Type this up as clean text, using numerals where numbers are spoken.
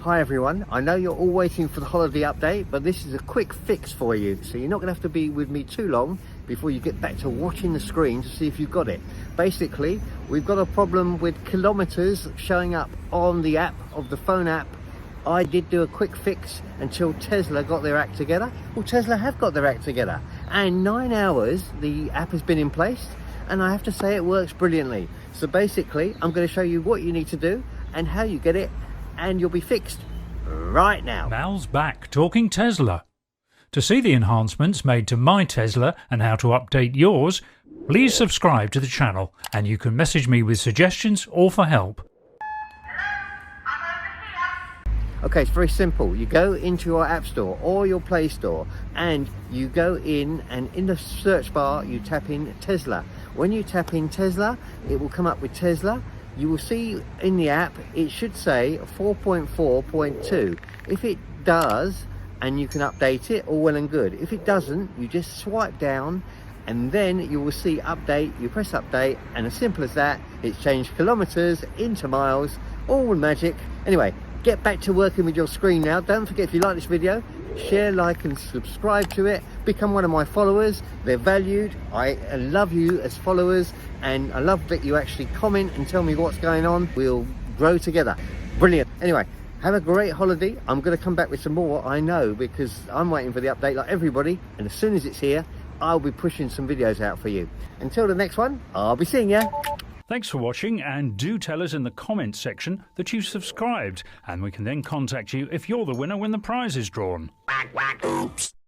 Hi everyone, I know you're all waiting for the holiday update, but this is a quick fix for you, so you're not going to have to be with me too long before you get back to watching the screen to see if you've got it. Basically, we've got a problem with kilometers showing up on the app, of the phone app. I did do a quick fix until Tesla got their act together. Well, Tesla have got their act together, and 9 hours the app has been in place, and I have to say it works brilliantly. So basically, I'm going to show you what you need to do and how you get it, and you'll be fixed right now. Mal's back talking Tesla. To see the enhancements made to my Tesla and how to update yours, please subscribe to the channel, and you can message me with suggestions or for help. Okay, it's very simple. You go into your App Store or your Play Store and you go in, and in the search bar you tap in Tesla. When you tap in Tesla, it will come up with Tesla. You will see in the app it should say 4.4.2. If it does and you can update it, all well and good. If it doesn't, you just swipe down and then you will see update. You press update, and as simple as that, it's changed kilometers into miles, all magic. Anyway, get back to working with your screen now. Don't forget, if you like this video, share, like and subscribe to it. Become one of my followers. They're valued. I love you as followers, and I love that you actually comment and tell me what's going on. We'll grow together. Brilliant. Anyway, have a great holiday. I'm going to come back with some more, I know, because I'm waiting for the update like everybody, and as soon as it's here, I'll be pushing some videos out for you. Until the next one, I'll be seeing you. Thanks for watching, and do tell us in the comments section that you've subscribed, and we can then contact you if you're the winner when the prize is drawn. Oops.